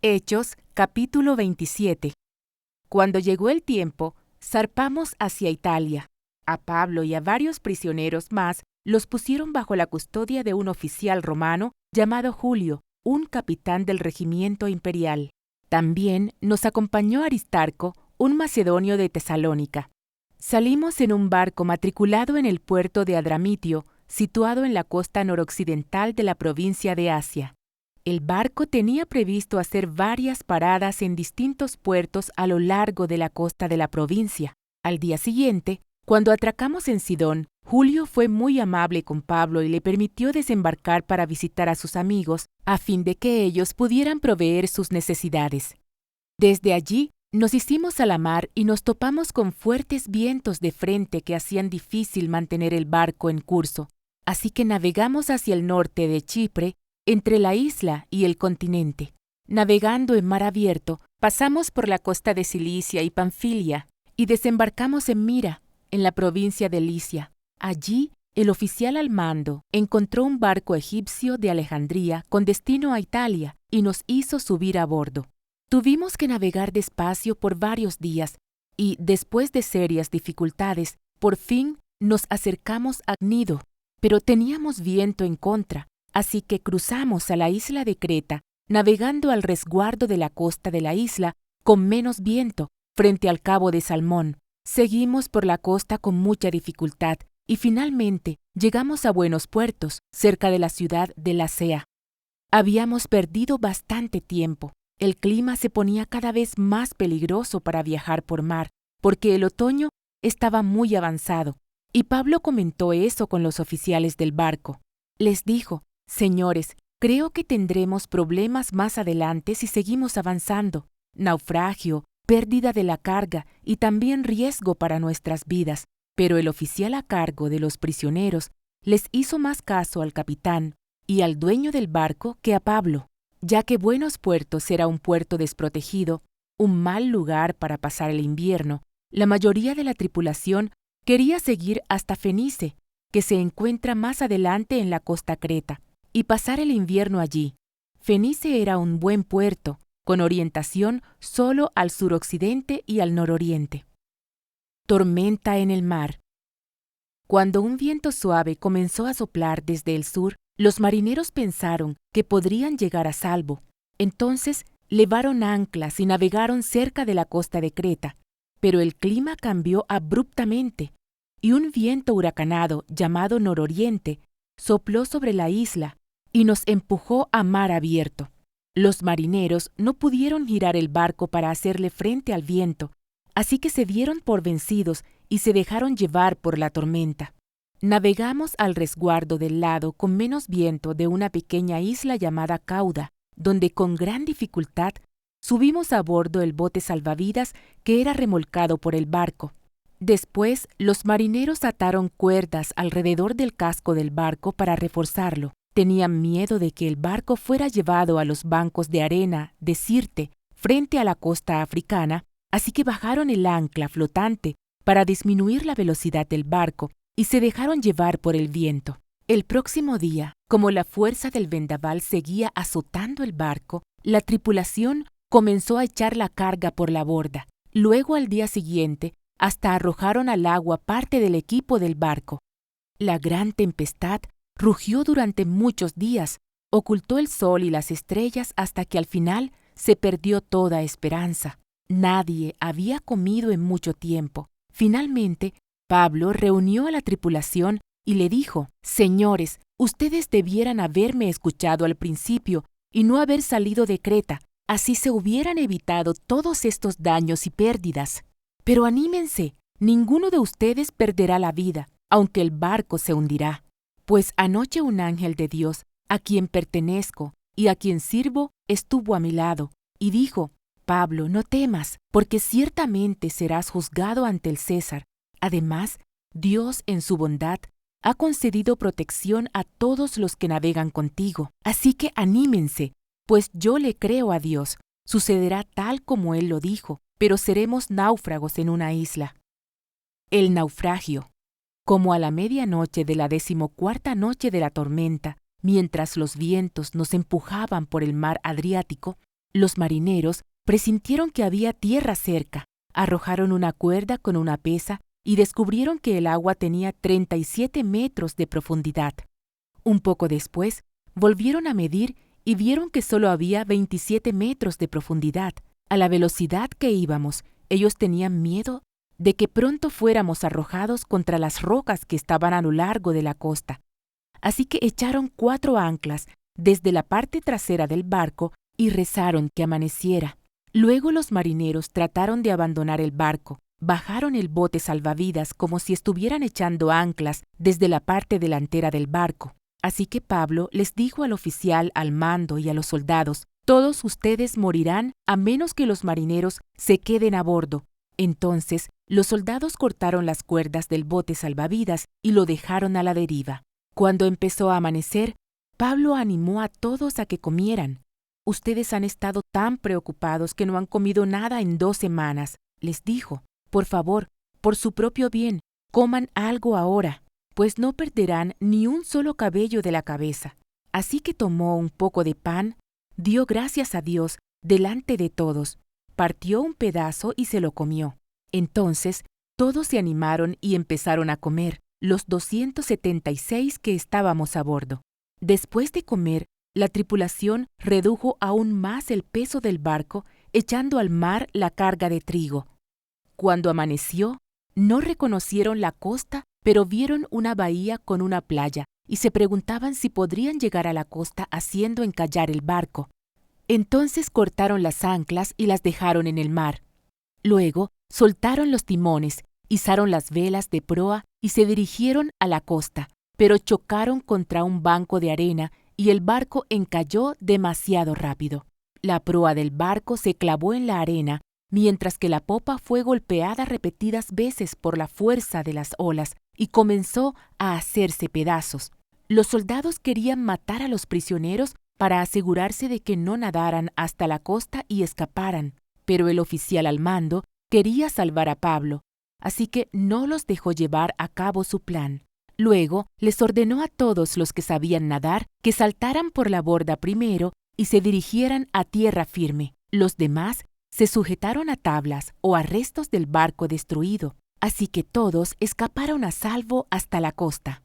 Hechos, capítulo 27. Cuando llegó el tiempo, zarpamos hacia Italia. A Pablo y a varios prisioneros más los pusieron bajo la custodia de un oficial romano llamado Julio, un capitán del regimiento imperial. También nos acompañó Aristarco, un macedonio de Tesalónica. Salimos en un barco matriculado en el puerto de Adramitio, situado en la costa noroccidental de la provincia de Asia. El barco tenía previsto hacer varias paradas en distintos puertos a lo largo de la costa de la provincia. Al día siguiente, cuando atracamos en Sidón, Julio fue muy amable con Pablo y le permitió desembarcar para visitar a sus amigos, a fin de que ellos pudieran proveer sus necesidades. Desde allí, nos hicimos a la mar y nos topamos con fuertes vientos de frente que hacían difícil mantener el barco en curso, así que navegamos hacia el norte de Chipre, entre la isla y el continente. Navegando en mar abierto, pasamos por la costa de Cilicia y Panfilia y desembarcamos en Mira, en la provincia de Licia. Allí, el oficial al mando encontró un barco egipcio de Alejandría con destino a Italia y nos hizo subir a bordo. Tuvimos que navegar despacio por varios días y, después de serias dificultades, por fin nos acercamos a Gnido, pero teníamos viento en contra. Así que cruzamos a la isla de Creta, navegando al resguardo de la costa de la isla, con menos viento, frente al cabo de Salmón. Seguimos por la costa con mucha dificultad y finalmente llegamos a buenos puertos, cerca de la ciudad de Lasea. Habíamos perdido bastante tiempo. El clima se ponía cada vez más peligroso para viajar por mar, porque el otoño estaba muy avanzado, y Pablo comentó eso con los oficiales del barco. Les dijo: «Señores, creo que tendremos problemas más adelante si seguimos avanzando. Naufragio, pérdida de la carga y también riesgo para nuestras vidas». Pero el oficial a cargo de los prisioneros les hizo más caso al capitán y al dueño del barco que a Pablo, ya que Buenos Puertos era un puerto desprotegido, un mal lugar para pasar el invierno. La mayoría de la tripulación quería seguir hasta Fenice, que se encuentra más adelante en la costa creta, y pasar el invierno allí. Fenice era un buen puerto, con orientación solo al suroccidente y al nororiente. Tormenta en el mar. Cuando un viento suave comenzó a soplar desde el sur, los marineros pensaron que podrían llegar a salvo. Entonces levaron anclas y navegaron cerca de la costa de Creta. Pero el clima cambió abruptamente, y un viento huracanado llamado nororiente sopló sobre la isla y nos empujó a mar abierto. Los marineros no pudieron girar el barco para hacerle frente al viento, así que se dieron por vencidos y se dejaron llevar por la tormenta. Navegamos al resguardo del lado con menos viento de una pequeña isla llamada Cauda, donde con gran dificultad subimos a bordo el bote salvavidas que era remolcado por el barco. Después, los marineros ataron cuerdas alrededor del casco del barco para reforzarlo. Tenían miedo de que el barco fuera llevado a los bancos de arena de Sirte, frente a la costa africana, así que bajaron el ancla flotante para disminuir la velocidad del barco y se dejaron llevar por el viento. El próximo día, como la fuerza del vendaval seguía azotando el barco, la tripulación comenzó a echar la carga por la borda. Luego, al día siguiente, hasta arrojaron al agua parte del equipo del barco. La gran tempestad rugió durante muchos días, ocultó el sol y las estrellas hasta que al final se perdió toda esperanza. Nadie había comido en mucho tiempo. Finalmente, Pablo reunió a la tripulación y le dijo: «Señores, ustedes debieran haberme escuchado al principio y no haber salido de Creta. Así se hubieran evitado todos estos daños y pérdidas. Pero anímense, ninguno de ustedes perderá la vida, aunque el barco se hundirá. Pues anoche un ángel de Dios, a quien pertenezco y a quien sirvo, estuvo a mi lado, y dijo: Pablo, no temas, porque ciertamente serás juzgado ante el César. Además, Dios, en su bondad, ha concedido protección a todos los que navegan contigo. Así que anímense, pues yo le creo a Dios. Sucederá tal como Él lo dijo, pero seremos náufragos en una isla». El naufragio. Como a la medianoche de la 14ª noche de la tormenta, mientras los vientos nos empujaban por el mar Adriático, Los marineros presintieron que había tierra cerca, arrojaron una cuerda con una pesa y descubrieron que el agua tenía 37 metros de profundidad. Un poco después, volvieron a medir y vieron que solo había 27 metros de profundidad. A la velocidad que íbamos, ellos tenían miedo de que pronto fuéramos arrojados contra las rocas que estaban a lo largo de la costa. Así que echaron 4 anclas desde la parte trasera del barco y rezaron que amaneciera. Luego los marineros trataron de abandonar el barco, bajaron el bote salvavidas como si estuvieran echando anclas desde la parte delantera del barco. Así que Pablo les dijo al oficial al mando y a los soldados: «Todos ustedes morirán a menos que los marineros se queden a bordo». Entonces los soldados cortaron las cuerdas del bote salvavidas y lo dejaron a la deriva. Cuando empezó a amanecer, Pablo animó a todos a que comieran. «Ustedes han estado tan preocupados que no han comido nada en 2 semanas», les dijo. «Por favor, por su propio bien, coman algo ahora, pues no perderán ni un solo cabello de la cabeza». Así que tomó un poco de pan, dio gracias a Dios delante de todos, partió un pedazo y se lo comió. Entonces todos se animaron y empezaron a comer, los 276 que estábamos a bordo. Después de comer, la tripulación redujo aún más el peso del barco, echando al mar la carga de trigo. Cuando amaneció, no reconocieron la costa, pero vieron una bahía con una playa y se preguntaban si podrían llegar a la costa haciendo encallar el barco. Entonces cortaron las anclas y las dejaron en el mar. Luego soltaron los timones, izaron las velas de proa y se dirigieron a la costa, pero chocaron contra un banco de arena y el barco encalló demasiado rápido. La proa del barco se clavó en la arena, mientras que la popa fue golpeada repetidas veces por la fuerza de las olas y comenzó a hacerse pedazos. Los soldados querían matar a los prisioneros para asegurarse de que no nadaran hasta la costa y escaparan, pero el oficial al mando quería salvar a Pablo, así que no los dejó llevar a cabo su plan. Luego les ordenó a todos los que sabían nadar que saltaran por la borda primero y se dirigieran a tierra firme. Los demás se sujetaron a tablas o a restos del barco destruido, así que todos escaparon a salvo hasta la costa.